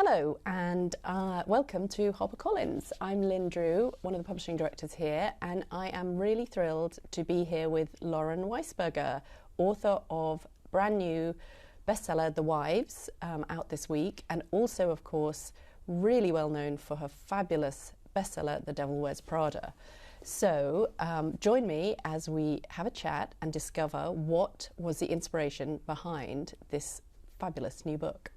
Hello and welcome to HarperCollins. I'm Lynn Drew, one of the publishing directors here, and I am really thrilled to be here with Lauren Weisberger, author of brand new bestseller The Wives, out this week, and also, of course, really well known for her fabulous bestseller The Devil Wears Prada. So join me as we have a chat and discover what was the inspiration behind this fabulous new book.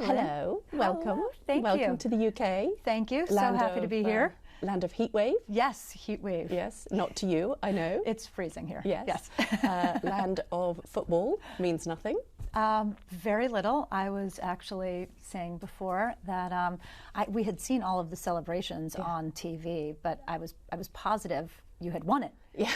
Hello, welcome. Thank you. Welcome to the UK. Thank you. So happy to be here. Land of heat wave. Yes, heat wave. Yes, not to you, I know. It's freezing here. Yes. Land of football means nothing. Very little. I was actually saying before that we had seen all of the celebrations on TV, but I was positive you had won it. Yeah,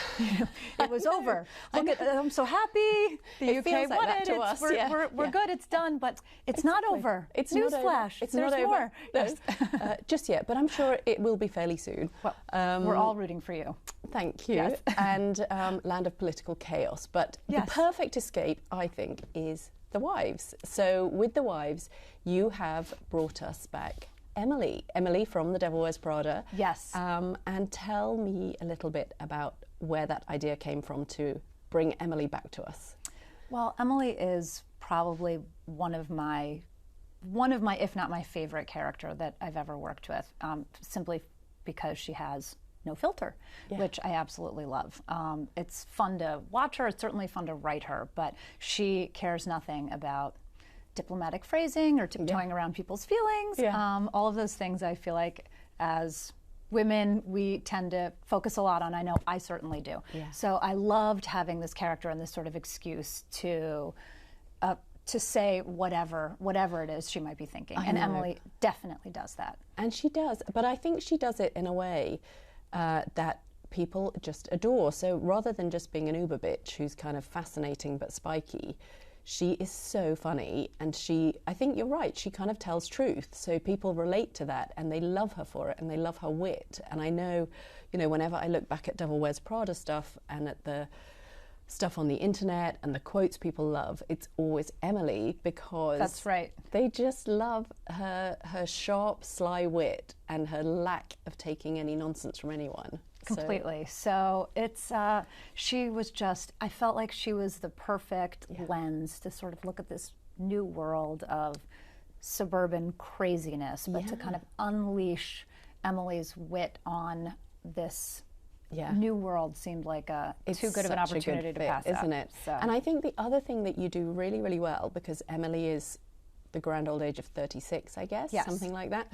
it was over. I'm so happy. The UK won it. To us. We're good. It's done, but it's not over. It's newsflash. It's There's not more. Over. No. Just yet, but I'm sure it will be fairly soon. Well, we're all rooting for you. Thank you. Yes. And land of political chaos. But the perfect escape, I think, is The Wives. So with The Wives, you have brought us back Emily from The Devil Wears Prada. Yes. And tell me a little bit about where that idea came from to bring Emily back to us. Well, Emily is probably one of my, if not my favorite character that I've ever worked with, simply because she has no filter, which I absolutely love. It's fun to watch her. It's certainly fun to write her, but she cares nothing about diplomatic phrasing or tiptoeing around people's feelings. All of those things I feel like as women we tend to focus a lot on. I know I certainly do. So I loved having this character and this sort of excuse to say whatever it is she might be thinking. And Emily definitely does that. And she does, but I think she does it in a way that people just adore. So rather than just being an uber bitch who's kind of fascinating but spiky, she is so funny, and I think you're right, she kind of tells truth, so people relate to that and they love her for it and they love her wit. And I know, whenever I look back at Devil Wears Prada stuff and at the stuff on the internet and the quotes people love, it's always Emily, because that's right. They just love her sharp, sly wit and her lack of taking any nonsense from anyone. Completely. So it's, she was just, I felt like she was the perfect lens to sort of look at this new world of suburban craziness, but to kind of unleash Emily's wit on this new world seemed like it's too good of an opportunity to pass up. Isn't it? So. And I think the other thing that you do really, really well, because Emily is the grand old age of 36, I guess, something like that,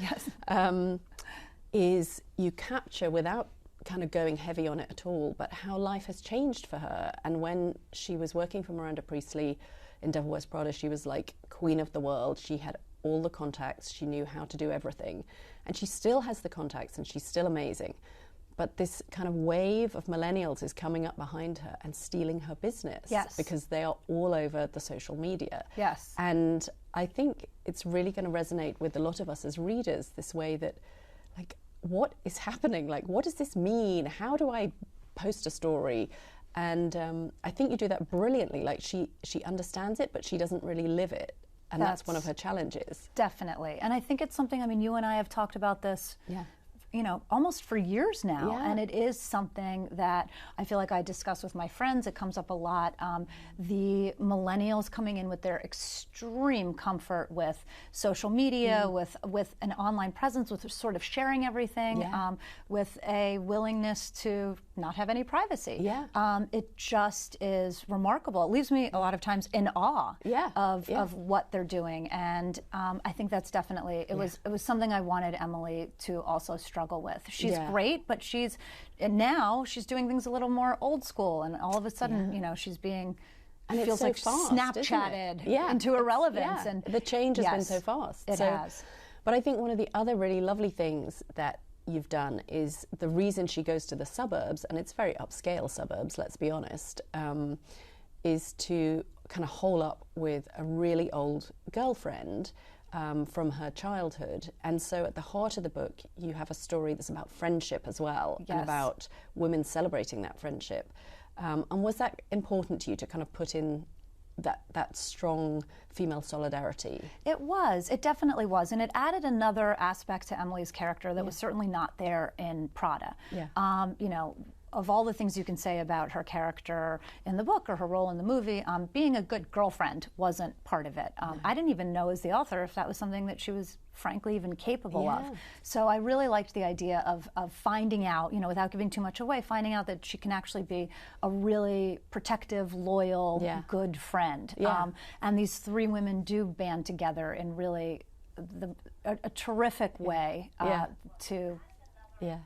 is you capture, without kind of going heavy on it at all, but how life has changed for her. And when she was working for Miranda Priestley in Devil Wears Prada, she was like queen of the world. She had all the contacts. She knew how to do everything. And she still has the contacts and she's still amazing. But this kind of wave of millennials is coming up behind her and stealing her business. Because they are all over the social media. And I think it's really going to resonate with a lot of us as readers, this way that, like, what is happening? Like, what does this mean? How do I post a story? And I think you do that brilliantly. Like, she understands it, but she doesn't really live it. And that's one of her challenges. Definitely. And I think it's something, I mean, you and I have talked about this almost for years now. And it is something that I feel like I discuss with my friends. It comes up a lot. The millennials coming in with their extreme comfort with social media, with an online presence, with sort of sharing everything, with a willingness to not have any privacy. It just is remarkable. It leaves me a lot of times in awe of what they're doing. And I think that's definitely, it was something I wanted Emily to also struggle with. She's great, but now she's doing things a little more old school, and all of a sudden, she's being, and it feels so like fast, Snapchatted into irrelevance. And the change has been so fast. It has. But I think one of the other really lovely things that you've done is the reason she goes to the suburbs, and it's very upscale suburbs, let's be honest, is to kind of hole up with a really old girlfriend from her childhood. And so at the heart of the book, you have a story that's about friendship as well, and about women celebrating that friendship. And was that important to you to kind of put in that strong female solidarity. It was. It definitely was. And it added another aspect to Emily's character that was certainly not there in Prada. Yeah. You know, of all the things you can say about her character in the book or her role in the movie, being a good girlfriend wasn't part of it. I didn't even know as the author if that was something that she was frankly even capable of. So I really liked the idea of finding out, you know, without giving too much away, finding out that she can actually be a really protective, loyal, good friend. And these three women do band together in really a terrific way to... Yeah.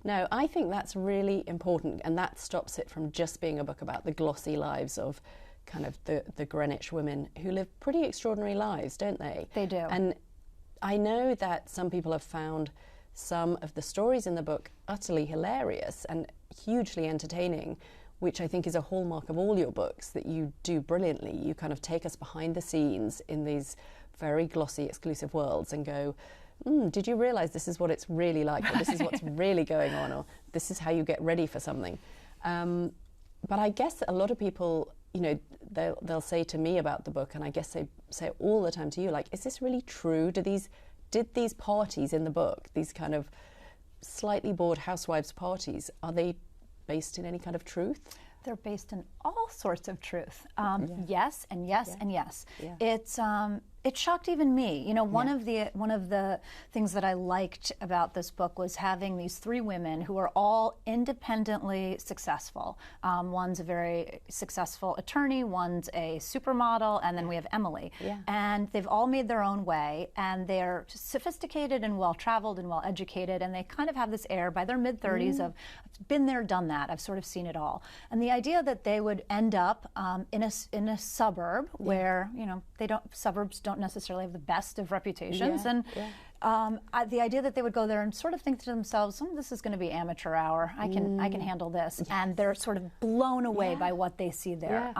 No, I think that's really important, and that stops it from just being a book about the glossy lives of kind of the Greenwich women who live pretty extraordinary lives, don't they? They do. And I know that some people have found some of the stories in the book utterly hilarious and hugely entertaining, which I think is a hallmark of all your books, that you do brilliantly. You kind of take us behind the scenes in these very glossy, exclusive worlds and go, did you realize this is what it's really like, or this is what's really going on, or this is how you get ready for something? But I guess a lot of people, you know, they'll say to me about the book, and I guess they say it all the time to you, like, is this really true? Did these parties in the book, these kind of slightly bored housewives parties, are they based in any kind of truth? They're based in all sorts of truth. Yes, and yes, and yes. Yeah. It shocked even me. You know, one of the things that I liked about this book was having these three women who are all independently successful. One's a very successful attorney, one's a supermodel, and then we have Emily. Yeah. And they've all made their own way, and they're sophisticated and well-traveled and well-educated, and they kind of have this air by their mid-30s of, I've been there, done that, I've sort of seen it all. And the idea that they would end up in a suburb where, you know, suburbs don't necessarily have the best of reputations, and the idea that they would go there and sort of think to themselves, this is going to be amateur hour, I can handle this, and they're sort of blown away by what they see there.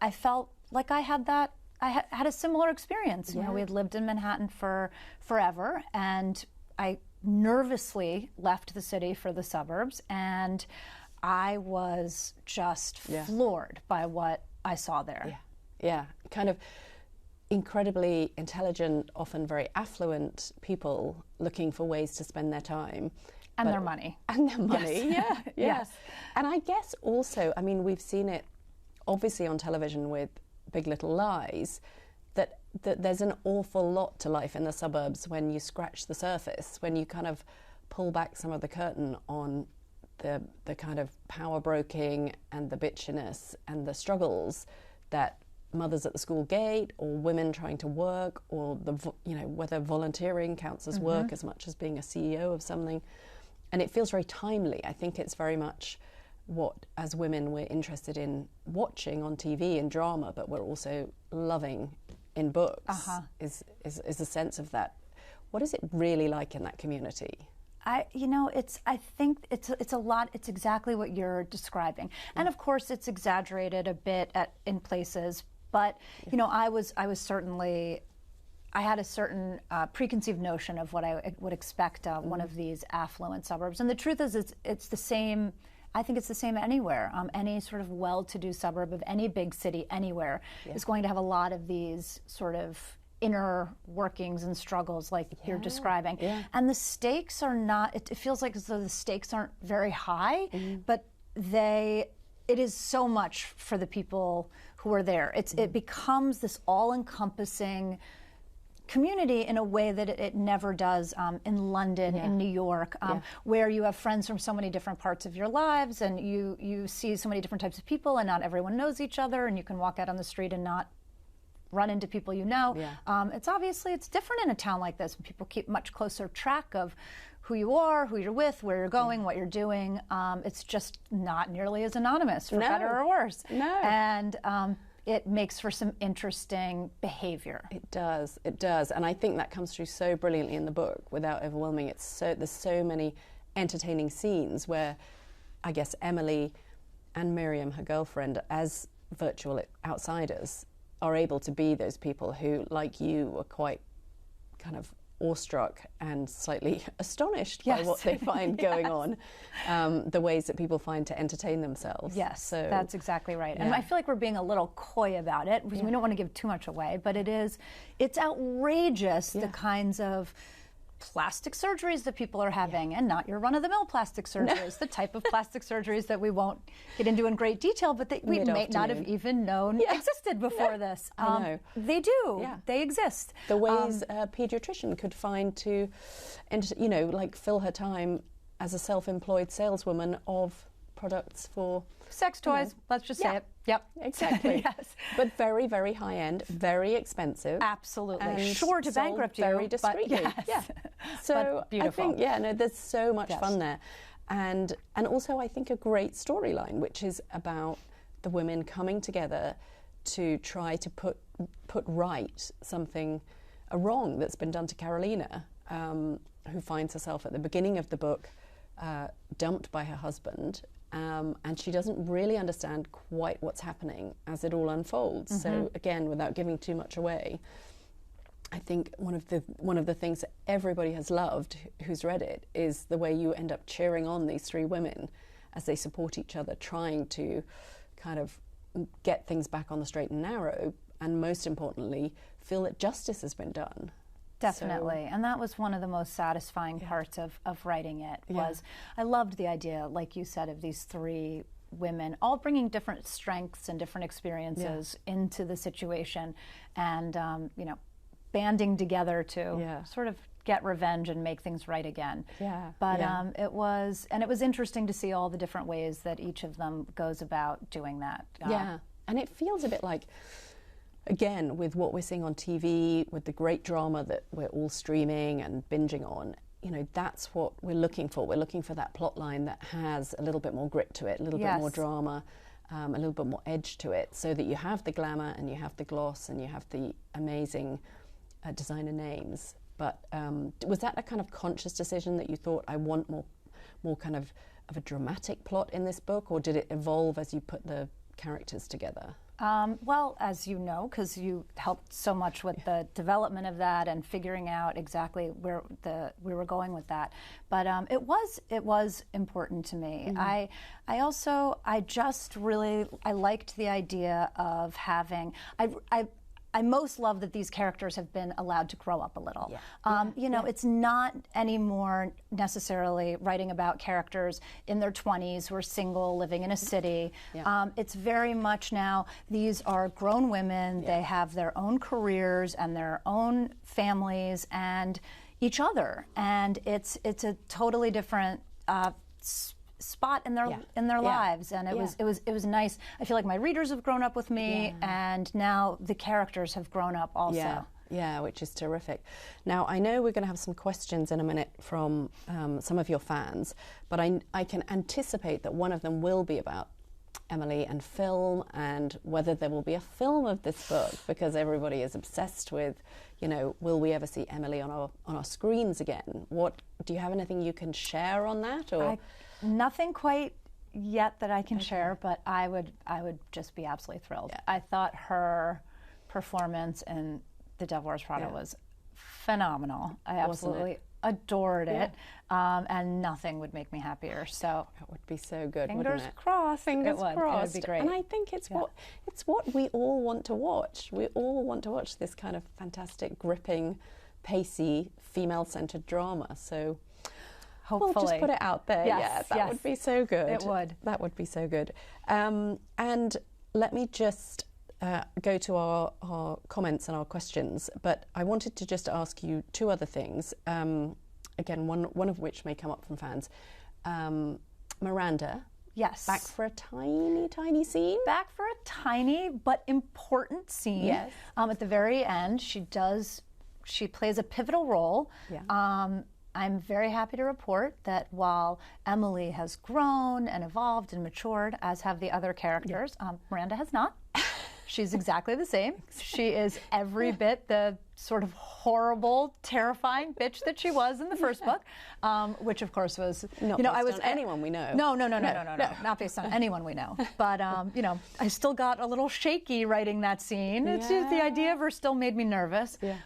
I felt like I had that. I had a similar experience. You know, we had lived in Manhattan for forever, and I nervously left the city for the suburbs, and I was just floored by what I saw there. Yeah, kind of incredibly intelligent, often very affluent people looking for ways to spend their time. And their money. And their money, yes. Yes. And I guess also, I mean, we've seen it obviously on television with Big Little Lies, that there's an awful lot to life in the suburbs when you scratch the surface, when you kind of pull back some of the curtain on the kind of power broking and the bitchiness and the struggles that mothers at the school gate, or women trying to work, or whether volunteering counts as work as much as being a CEO of something. And it feels very timely. I think it's very much what, as women, we're interested in watching on TV and drama, but we're also loving in books, is a sense of that. What is it really like in that community? I think it's a lot. It's exactly what you're describing, and of course it's exaggerated a bit in places. But you know, I had a certain preconceived notion of what I would expect one of these affluent suburbs. And the truth is, it's the same. I think it's the same anywhere. Any sort of well-to-do suburb of any big city anywhere is going to have a lot of these sort of inner workings and struggles like you're describing. Yeah. And the stakes are not, it feels like as though the stakes aren't very high, but it is so much for the people who are there. It becomes this all-encompassing community in a way that it never does in London, in New York, where you have friends from so many different parts of your lives, and you see so many different types of people, and not everyone knows each other, and you can walk out on the street and not run into people you know. Yeah. It's different in a town like this. People keep much closer track of who you are, who you're with, where you're going, what you're doing. It's just not nearly as anonymous, for better or worse. No. And it makes for some interesting behavior. It does. And I think that comes through so brilliantly in the book without overwhelming. There's so many entertaining scenes where I guess Emily and Miriam, her girlfriend, as virtual outsiders, are able to be those people who, like you, are quite kind of awestruck and slightly astonished by what they find going on, the ways that people find to entertain themselves. Yes, so, that's exactly right. And I feel like we're being a little coy about it because we don't want to give too much away, but it's outrageous the kinds of plastic surgeries that people are having, and not your run-of-the-mill plastic surgeries, the type of plastic surgeries that we won't get into in great detail, but that we may not have even known existed before this. I know. They do. They exist. The ways a pediatrician could find to, like fill her time as a self-employed saleswoman of products for sex toys. Let's just say it. Yep, exactly. Yes, but very, very high end, very expensive. Absolutely, and sure to bankrupt you, very discreetly. But yeah. So but beautiful. I think there's so much fun there, and also I think a great storyline, which is about the women coming together to try to put right a wrong that's been done to Karolina, who finds herself at the beginning of the book dumped by her husband. And she doesn't really understand quite what's happening as it all unfolds. So again, without giving too much away, I think one of the things that everybody has loved who's read it is the way you end up cheering on these three women as they support each other, trying to kind of get things back on the straight and narrow, and most importantly, feel that justice has been done. Definitely, and that was one of the most satisfying parts of writing it. Was I loved the idea, like you said, of these three women all bringing different strengths and different experiences into the situation, and banding together to sort of get revenge and make things right again. But it was interesting to see all the different ways that each of them goes about doing that. And it feels a bit like, again, with what we're seeing on TV, with the great drama that we're all streaming and binging on, that's what we're looking for. We're looking for that plot line that has a little bit more grit to it, a little bit more drama, a little bit more edge to it, so that you have the glamour and you have the gloss and you have the amazing designer names. But was that a kind of conscious decision that you thought, I want more kind of a dramatic plot in this book, or did it evolve as you put the characters together? Well, as you know, because you helped so much with the development of that and figuring out exactly where we were going with that. But it was important to me. I liked the idea of having. I most love that these characters have been allowed to grow up a little. It's not anymore necessarily writing about characters in their 20s who are single, living in a city. It's very much now, these are grown women, they have their own careers and their own families and each other. And it's a totally different spot in their lives, and it was nice. I feel like my readers have grown up with me, and now the characters have grown up also. Yeah, which is terrific. Now, I know we're going to have some questions in a minute from some of your fans, but I can anticipate that one of them will be about Emily and film, and whether there will be a film of this book, because everybody is obsessed with, will we ever see Emily on our screens again? Do you have anything you can share on that? Or nothing quite yet that I can share, but I would just be absolutely thrilled. I thought her performance in The Devil Wears Prada was phenomenal. I absolutely adored it, and nothing would make me happier. So that would be so good. Fingers crossed. Fingers crossed. It would be great. And I think it's what we all want to watch. We all want to watch this kind of fantastic, gripping, pacey, female-centered drama. So hopefully, we'll just put it out there. That would be so good. It would. That would be so good. And let me just go to our comments and our questions, but I wanted to just ask you two other things. Again, one of which may come up from fans. Miranda. Yes. Back for a tiny scene? Back for a tiny but important scene. Yes. At the very end, she plays a pivotal role. I'm very happy to report that while Emily has grown and evolved and matured, as have the other characters, Miranda has not. she's exactly the same. She is every bit the sort of horrible, terrifying bitch that she was in the first book, which of course was, not based on anyone we know. No, not based on anyone we know. But I still got a little shaky writing that scene. It's just the idea of her still made me nervous. Yeah.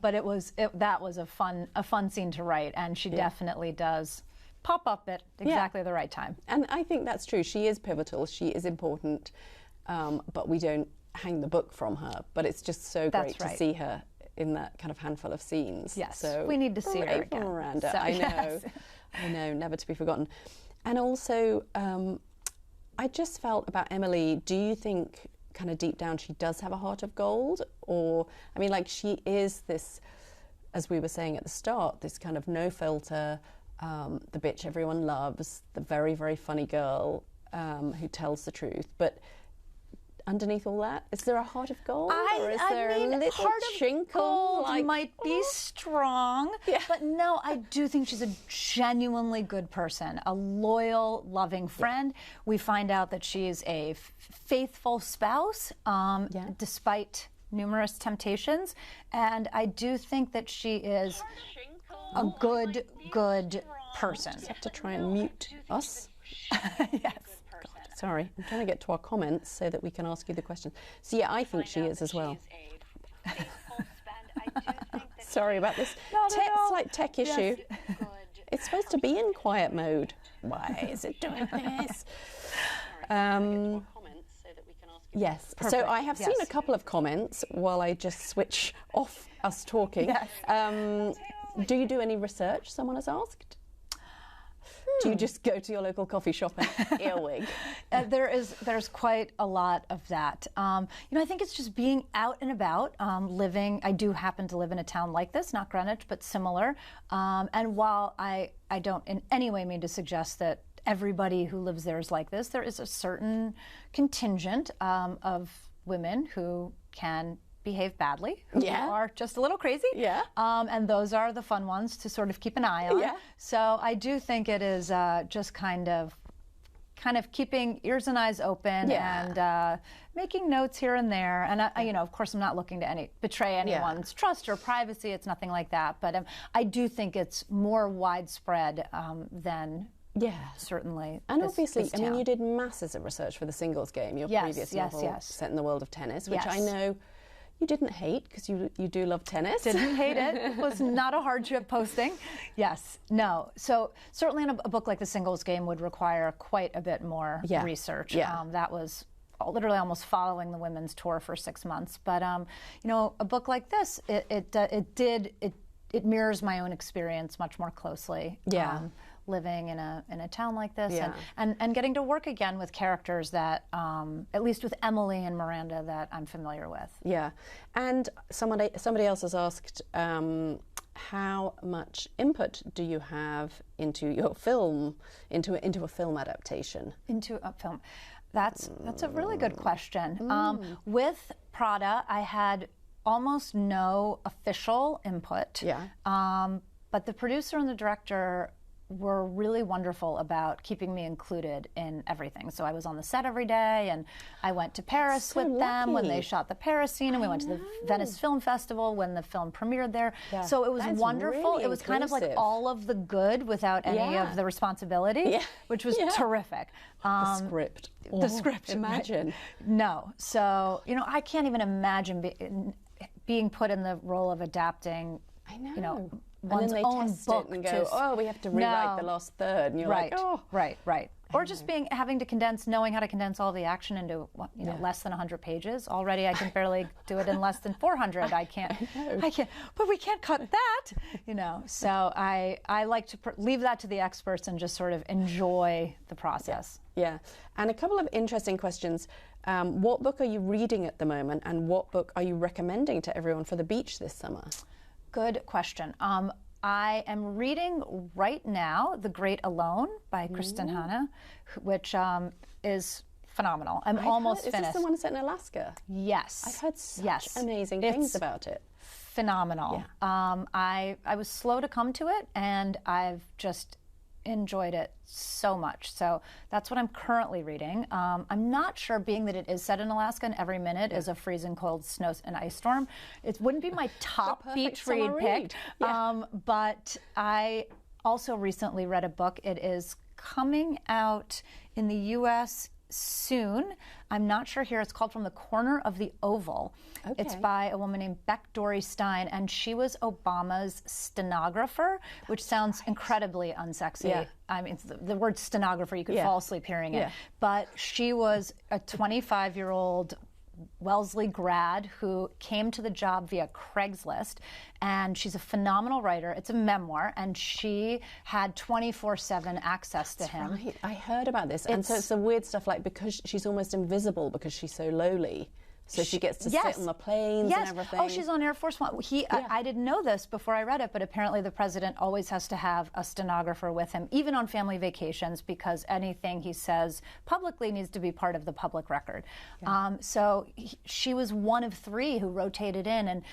But that was a fun scene to write, and she definitely does pop up at exactly the right time. And I think that's true. She is pivotal. She is important, but we don't hang the book from her. But it's just so great to see her in that kind of handful of scenes. Yes, so we need to see her again. Miranda. So, I know, never to be forgotten. And also, I just felt about Emily, do you think kind of deep down she does have a heart of gold? Or, I mean, like she is this, as we were saying at the start, this kind of no filter, the bitch everyone loves, the very, very funny girl who tells the truth. But underneath all that, is there a heart of gold? Or is there a little heart chinkle? Of gold might be strong, but no, I do think she's a genuinely good person, a loyal, loving friend. We find out that she's a faithful spouse, despite numerous temptations, and I do think that she is a good person. I have to try and mute us. Yes. Sorry, I'm trying to get to our comments so that we can ask you the questions. So yeah, I think she is as well. Sorry about this slight tech issue. It's supposed to be in quiet mode. Why is it doing this? Yes, perfect. So I have seen a couple of comments while I just switch off us talking. Yes. Do you do any research, someone has asked? Do you just go to your local coffee shop and earwig? There's quite a lot of that. I think it's just being out and about, living. I do happen to live in a town like this, not Greenwich, but similar. And while I don't in any way mean to suggest that everybody who lives there is like this, there is a certain contingent of women who can behave badly, who are just a little crazy. Yeah. And those are the fun ones to sort of keep an eye on. Yeah. So I do think it is just kind of keeping ears and eyes open and making notes here and there. And of course, I'm not looking to betray anyone's trust or privacy. It's nothing like that. But I do think it's more widespread than. Yeah, certainly. And obviously, I mean, you did masses of research for the Singles Game, your previous novel set in the world of tennis, which I know you didn't hate because you do love tennis. Didn't hate it. It was not a hardship posting. Yes. No. So certainly in a book like The Singles Game would require quite a bit more research. Yeah. That was literally almost following the women's tour for 6 months. But, a book like this, it mirrors my own experience much more closely. Yeah. Living in a town like this and getting to work again with characters that, at least with Emily and Miranda, that I'm familiar with. Yeah. And somebody else has asked, how much input do you have into your film, into a film adaptation? Into a film. That's a really good question. With Prada, I had almost no official input. Yeah. But the producer and the director were really wonderful about keeping me included in everything. So I was on the set every day, and I went to Paris with them when they shot the Paris scene, and we went to the Venice Film Festival when the film premiered there. Yeah. So it was wonderful. Really it was kind of like all of the good without any of the responsibility, which was terrific. The script. The script. Imagine. Right? No. So, I can't even imagine being put in the role of adapting, one's and then they own test book it and go, we have to rewrite the last third, and you're like, oh. Right. Or just having to knowing how to condense all the action into less than 100 pages. Already I can barely do it in less than 400. I can't, but we can't cut that, So I like to leave that to the experts and just sort of enjoy the process. Yeah. And a couple of interesting questions. What book are you reading at the moment, and what book are you recommending to everyone for the beach this summer? Good question. I am reading right now The Great Alone by Kristen Hanna, which is phenomenal. I'm almost finished. Is this the one set in Alaska? Yes. I've heard such amazing things about it. Phenomenal. Yeah. I was slow to come to it, and I've just enjoyed it so much. So that's what I'm currently reading. I'm not sure, being that it is set in Alaska and every minute is a freezing cold snow and ice storm, it wouldn't be my top beach read pick. But I also recently read a book. It is coming out in the U.S. soon. I'm not sure here. It's called From the Corner of the Oval. Okay. It's by a woman named Beck Dory Stein, and she was Obama's stenographer, which sounds incredibly unsexy. Yeah. I mean, the word stenographer, you could fall asleep hearing it. But she was a 25-year-old Wellesley grad who came to the job via Craigslist, and she's a phenomenal writer. It's a memoir, and she had 24/7 access to him. Right. I heard about this, and so it's the weird stuff, like, because she's almost invisible because she's so lowly. So she gets to sit on the planes and everything. Oh, she's on Air Force One. I didn't know this before I read it, but apparently the president always has to have a stenographer with him, even on family vacations, because anything he says publicly needs to be part of the public record. Yeah. She was one of 3 who rotated in, and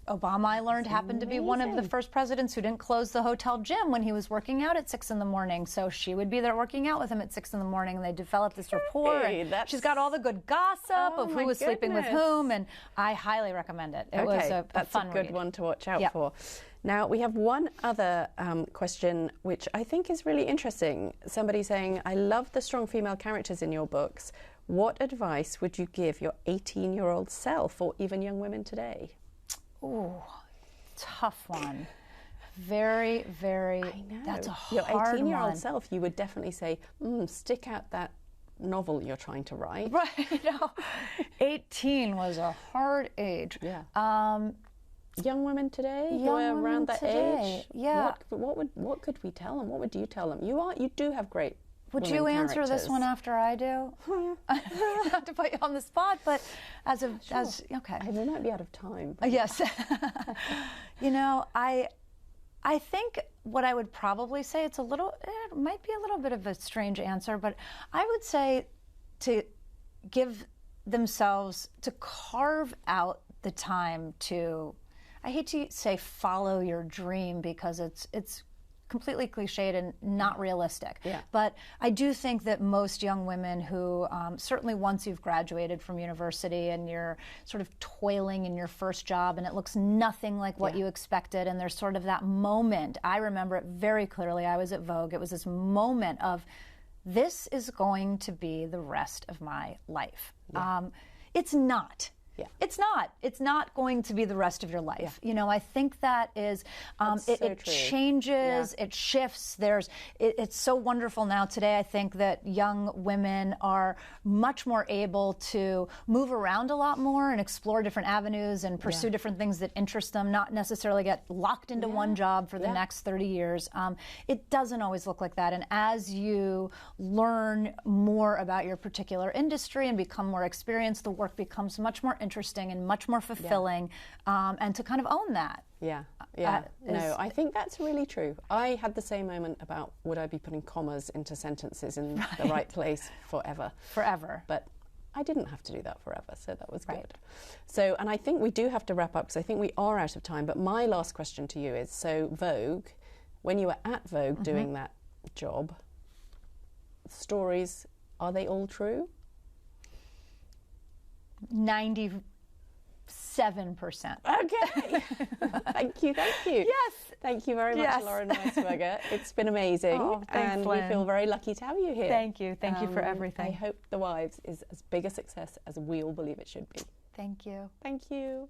Obama, I learned, happened to be one of the first presidents who didn't close the hotel gym when he was working out at 6 in the morning. So she would be there working out with him at 6 in the morning, and they developed this rapport. And she's got all the good gossip of who was sleeping with whom, and I highly recommend it. It was a fun read. That's a good one to watch out for. Now, we have one other question, which I think is really interesting. Somebody saying, I love the strong female characters in your books. What advice would you give your 18-year-old self, or even young women today? Ooh, tough one. Very, very, I know. That's a hard your 18-year-old one. self, you would definitely say, stick out that novel you're trying to write. Right. No. 18 was a hard age. Yeah. Young women today who are around that age. Yeah. What could we tell them? What would you tell them? You do have great. Would you answer this one after I do? Not to put you on the spot, but okay. We might be out of time. Yes. I think what I would probably say, it might be a little bit of a strange answer, but I would say to give themselves, to carve out the time to, I hate to say follow your dream, because it's completely cliched and not realistic. Yeah. But I do think that most young women who, certainly once you've graduated from university and you're sort of toiling in your first job and it looks nothing like what you expected, and there's sort of that moment, I remember it very clearly, I was at Vogue, it was this moment of, this is going to be the rest of my life. Yeah. It's not. Yeah. It's not going to be the rest of your life. Yeah. I think that is, it changes, it shifts. It's so wonderful now today. I think that young women are much more able to move around a lot more and explore different avenues and pursue different things that interest them, not necessarily get locked into one job for the next 30 years. It doesn't always look like that. And as you learn more about your particular industry and become more experienced, the work becomes much more interesting and much more fulfilling, and to kind of own that. I think that's really true. I had the same moment about, would I be putting commas into sentences in the right place forever? But I didn't have to do that forever, so that was good. So, and I think we do have to wrap up, because I think we are out of time, but my last question to you is, so Vogue, when you were at Vogue doing that job, stories, are they all true? 97%. Okay. Thank you. Yes. Thank you very much, Lauren Weisberger. It's been amazing. Oh, thanks, and Lynn. We feel very lucky to have you here. Thank you. Thank you for everything. I hope The Wives is as big a success as we all believe it should be. Thank you. Thank you.